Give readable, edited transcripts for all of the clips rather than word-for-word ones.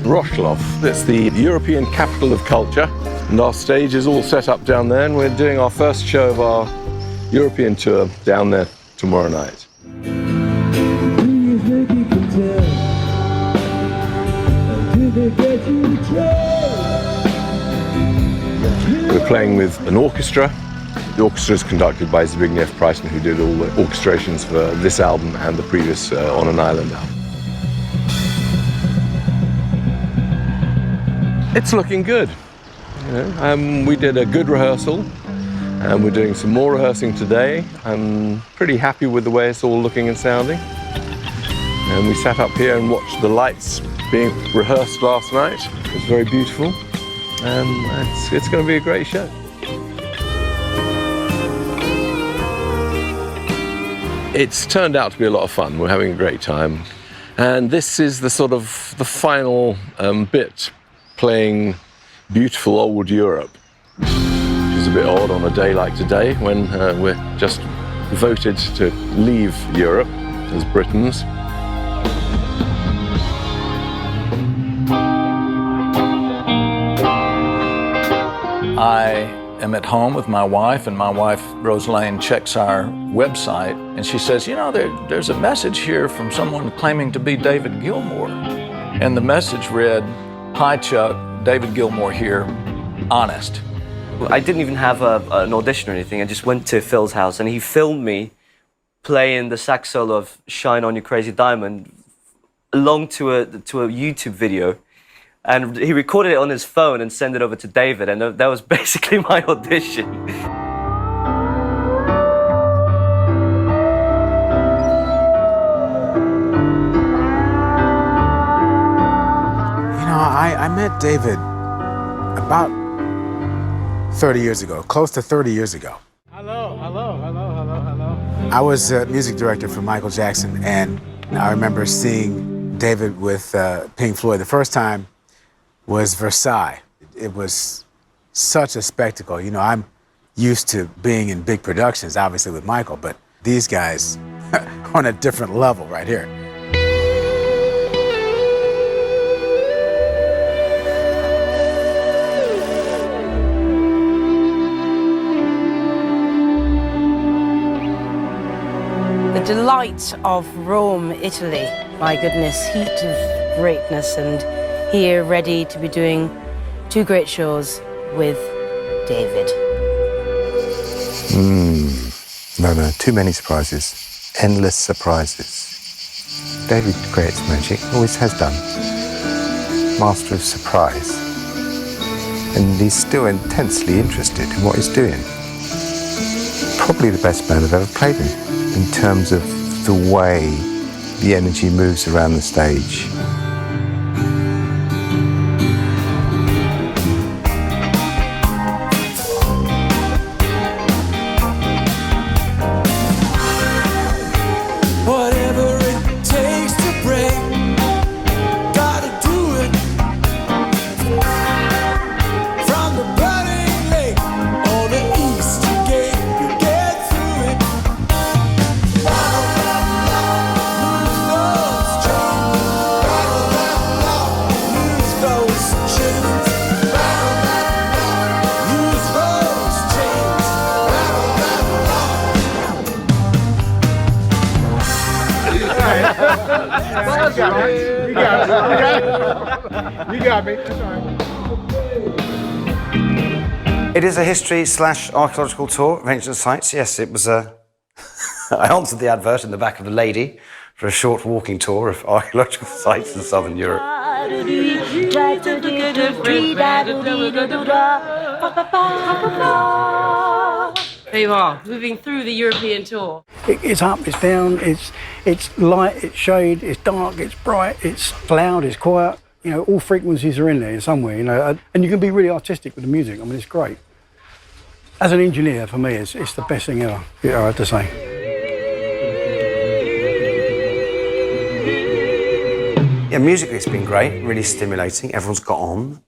Wrocław. It's the European capital of culture, and our stage is all set up down there, and we're doing our first show of our European tour down there tomorrow night. We're playing with an orchestra. The orchestra is conducted by Zbigniew Preissner, who did all the orchestrations for this album and the previous On an Island album. It's looking good. You know, we did a good rehearsal, and we're doing some more rehearsing today. I'm pretty happy with the way it's all looking and sounding. And we sat up here and watched the lights being rehearsed last night. It was very beautiful. It's going to be a great show. It's turned out to be a lot of fun. We're having a great time. And this is the sort of the final bit, playing beautiful old Europe, which is a bit odd on a day like today when we're just voted to leave Europe as Britons. I am at home with my wife, and my wife, Rosaline, checks our website, and she says, you know, there's a message here from someone claiming to be David Gilmour. And the message read, "Hi Chuck, David Gilmour here, honest." I didn't even have an audition or anything. I just went to Phil's house and he filmed me playing the sax solo of Shine On You Crazy Diamond along to a YouTube video. And he recorded it on his phone and sent it over to David, and that was basically my audition. I met David about 30 years ago, close to 30 years ago. Hello. I was a music director for Michael Jackson, and I remember seeing David with Pink Floyd. The first time was Versailles. It was such a spectacle. You know, I'm used to being in big productions, obviously with Michael, but these guys are on a different level right here. The delight of Rome, Italy. My goodness, heat of greatness, and here ready to be doing two great shows with David. No, too many surprises. Endless surprises. David creates magic, always has done. Master of surprise. And he's still intensely interested in what he's doing. Probably the best band I've ever played in terms of the way the energy moves around the stage. You got me. It is a history/archaeological tour of ancient sites. Yes, it was a... I answered the advert in the back of the Lady for a short walking tour of archaeological sites in southern Europe. There you are, moving through the European tour. It's up, it's down, it's light, it's shade, it's dark, it's bright, it's loud, it's quiet. You know, all frequencies are in there somewhere, you know, and you can be really artistic with the music. I mean, it's great. As an engineer, for me, it's the best thing ever, I have to say. Yeah, musically it's been great, really stimulating. Everyone's got on.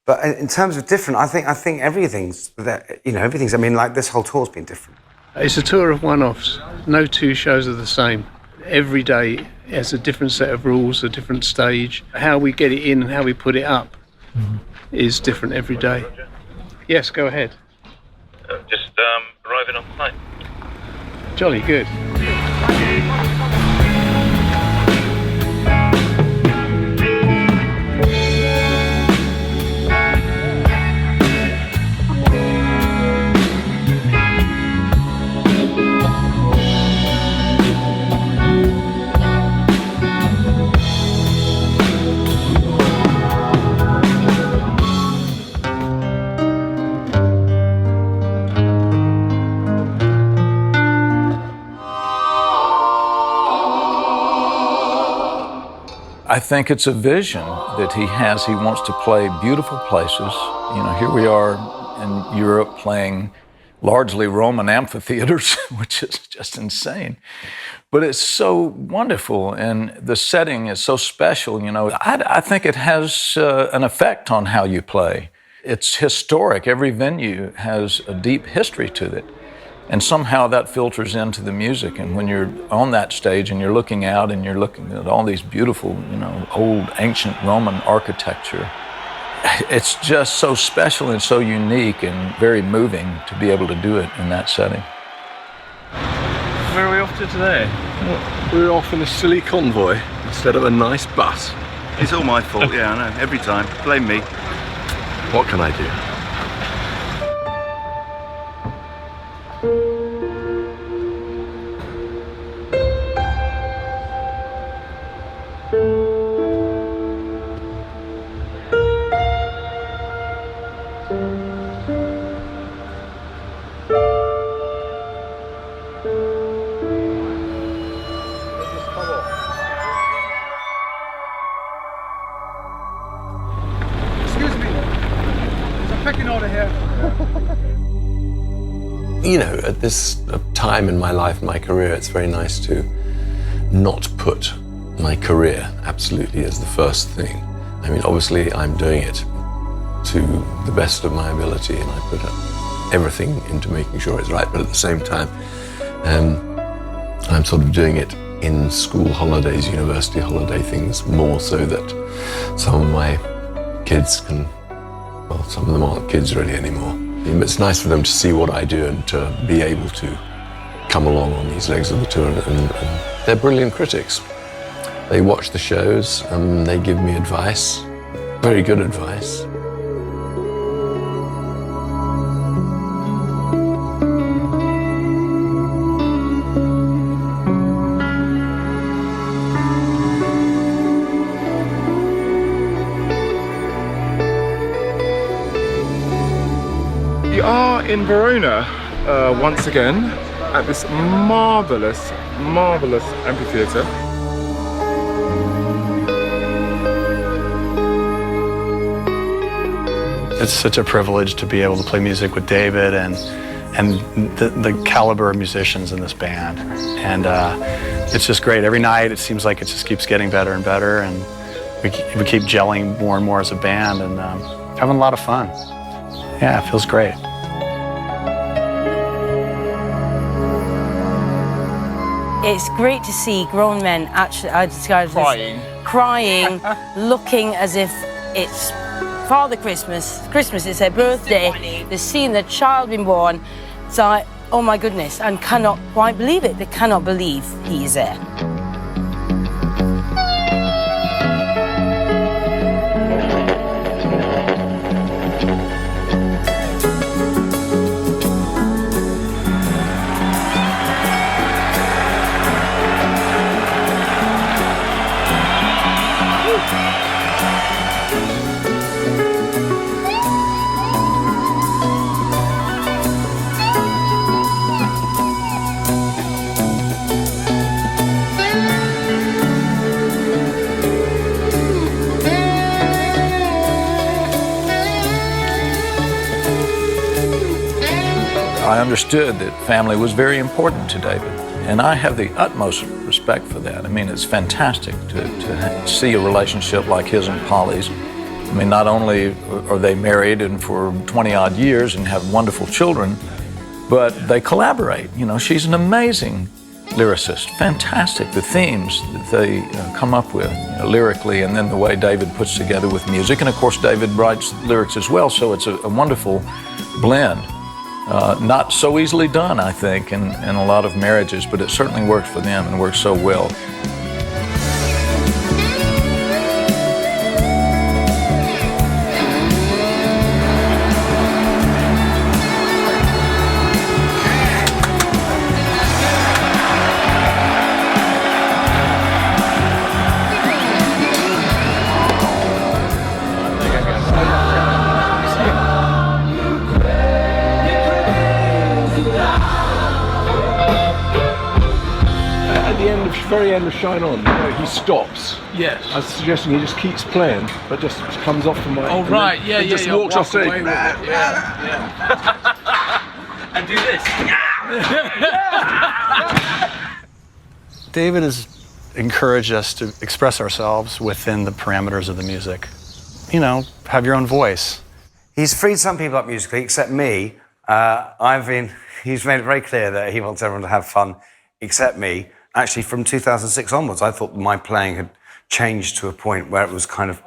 But in terms of different, I think everything's that, everything's. I mean, like this whole tour's been different. It's a tour of one-offs. No two shows are the same. Every day has a different set of rules, a different stage. How we get it in and how we put it up is different every day. Yes, go ahead. Just arriving on site. Jolly good. I think it's a vision that he has. He wants to play beautiful places. Here we are in Europe playing largely Roman amphitheaters, which is just insane. But it's so wonderful, and the setting is so special. I think it has an effect on how you play. It's historic. Every venue has a deep history to it. And somehow that filters into the music. And when you're on that stage and you're looking out and you're looking at all these beautiful, old ancient Roman architecture, it's just so special and so unique and very moving to be able to do it in that setting. Where are we off to today? We're off in a silly convoy instead of a nice bus. It's all my fault, yeah, I know. Every time. Blame me. What can I do? Excuse me, there's a pecking order here. At this time in my life, my career, it's very nice to not put my career absolutely as the first thing. I mean, obviously, I'm doing it to the best of my ability, and I put everything into making sure it's right. But at the same time, I'm sort of doing it in school holidays, university holiday things, more so that some of my kids can, well, some of them aren't kids really anymore. It's nice for them to see what I do and to be able to come along on these legs of the tour. And they're brilliant critics. They watch the shows and they give me advice, very good advice. We are in Verona once again at this marvellous amphitheatre. It's such a privilege to be able to play music with David and the caliber of musicians in this band. And it's just great. Every night it seems like it just keeps getting better and better, and we keep gelling more and more as a band and having a lot of fun. Yeah, it feels great. It's great to see grown men actually, I describe it as crying, looking as if it's Father Christmas, it's their birthday, they're seeing their child being born. It's like, oh my goodness, and cannot quite believe it. They cannot believe he is there. I understood that family was very important to David, and I have the utmost respect for that. I mean, it's fantastic to see a relationship like his and Polly's I mean, not only are they married and for 20-odd years and have wonderful children, but they collaborate. You know, she's an amazing lyricist, fantastic. The themes that they come up with, you know, lyrically, and then the way David puts together with music. And of course, David writes lyrics as well, so it's a wonderful blend. Not so easily done, I think, in a lot of marriages, but it certainly worked for them and worked so well. Very end of Shine On, you know, he stops. Yes. I was suggesting he just keeps playing, but just comes off the mic. Oh, right, yeah, and yeah, just yeah. walks off stage. And do this. David has encouraged us to express ourselves within the parameters of the music. You know, have your own voice. He's freed some people up musically, except me. He's made it very clear that he wants everyone to have fun, except me. Actually, from 2006 onwards, I thought my playing had changed to a point where it was kind of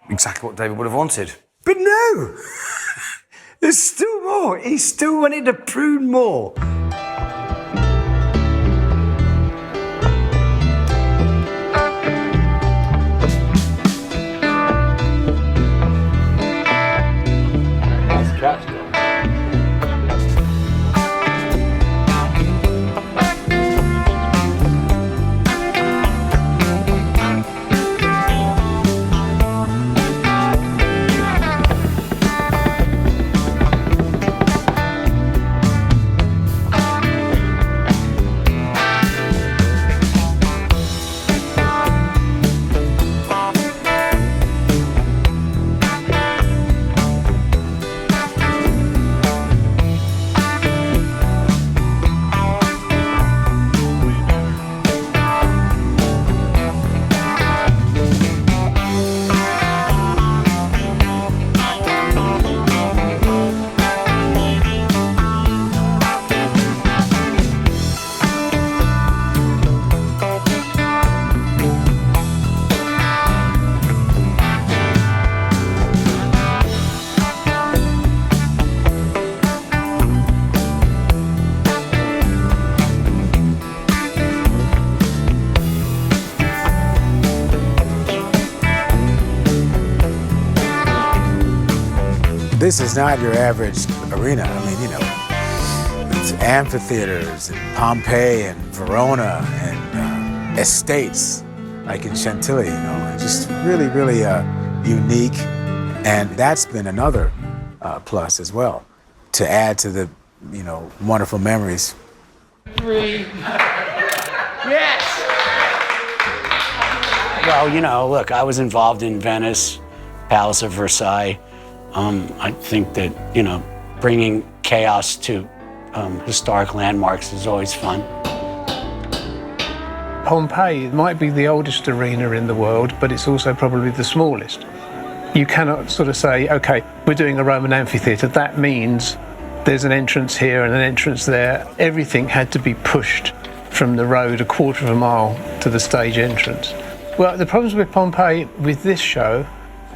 exactly what David would have wanted. But no! There's still more. He still wanted to prune more. This is not your average arena. I mean, you know, it's amphitheaters in Pompeii and Verona and estates like in Chantilly, you know, and just really, really unique. And that's been another plus as well, to add to the, you know, wonderful memories. 3. Yes! Well, you know, look, I was involved in Venice, Palace of Versailles. I think that, you know, bringing chaos to historic landmarks is always fun. Pompeii might be the oldest arena in the world, but it's also probably the smallest. You cannot sort of say, okay, we're doing a Roman amphitheatre. That means there's an entrance here and an entrance there. Everything had to be pushed from the road a quarter of a mile to the stage entrance. Well, the problems with Pompeii with this show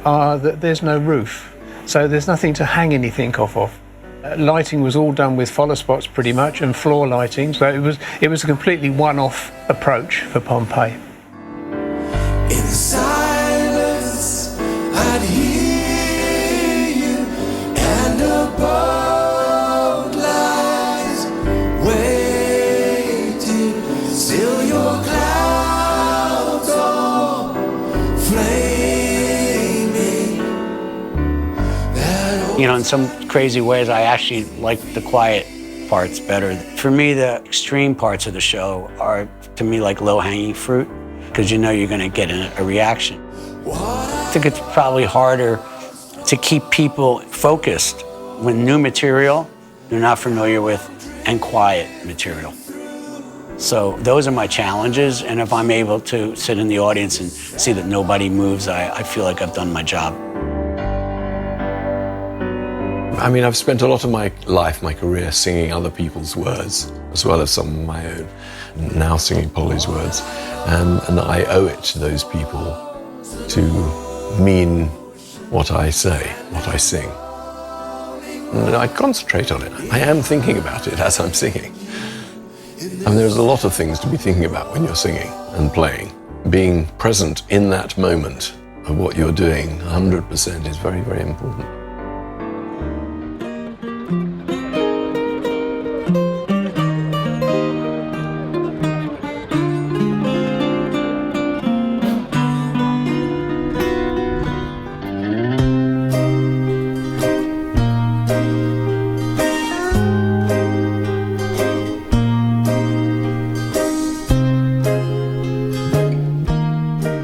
are that there's no roof. So there's nothing to hang anything off of. Lighting was all done with follow spots pretty much, and floor lighting. So it was a completely one-off approach for Pompeii. In silence, I'd hear you, and a boat lies waiting. Still your clouds are flaming. You know, in some crazy ways, I actually like the quiet parts better. For me, the extreme parts of the show are, to me, like low-hanging fruit, because you know you're going to get a reaction. I think it's probably harder to keep people focused when new material they're not familiar with and quiet material. So those are my challenges, and if I'm able to sit in the audience and see that nobody moves, I feel like I've done my job. I mean, I've spent a lot of my life, my career, singing other people's words, as well as some of my own, now singing Polly's words. And I owe it to those people to mean what I say, what I sing. And I concentrate on it. I am thinking about it as I'm singing. And there's a lot of things to be thinking about when you're singing and playing. Being present in that moment of what you're doing 100% is very, very important.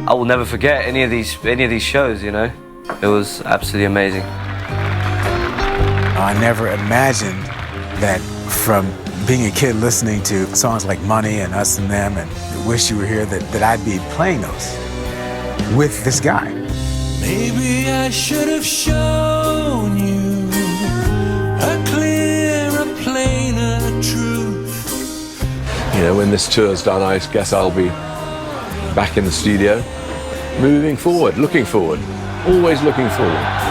I will never forget any of these shows, you know. It was absolutely amazing. I never imagined that from being a kid listening to songs like Money and Us and Them and Wish You Were Here, that I'd be playing those with this guy. Maybe I should have shown you a clearer, plainer truth. You know, when this tour's done, I guess I'll be back in the studio, moving forward, looking forward, always looking forward.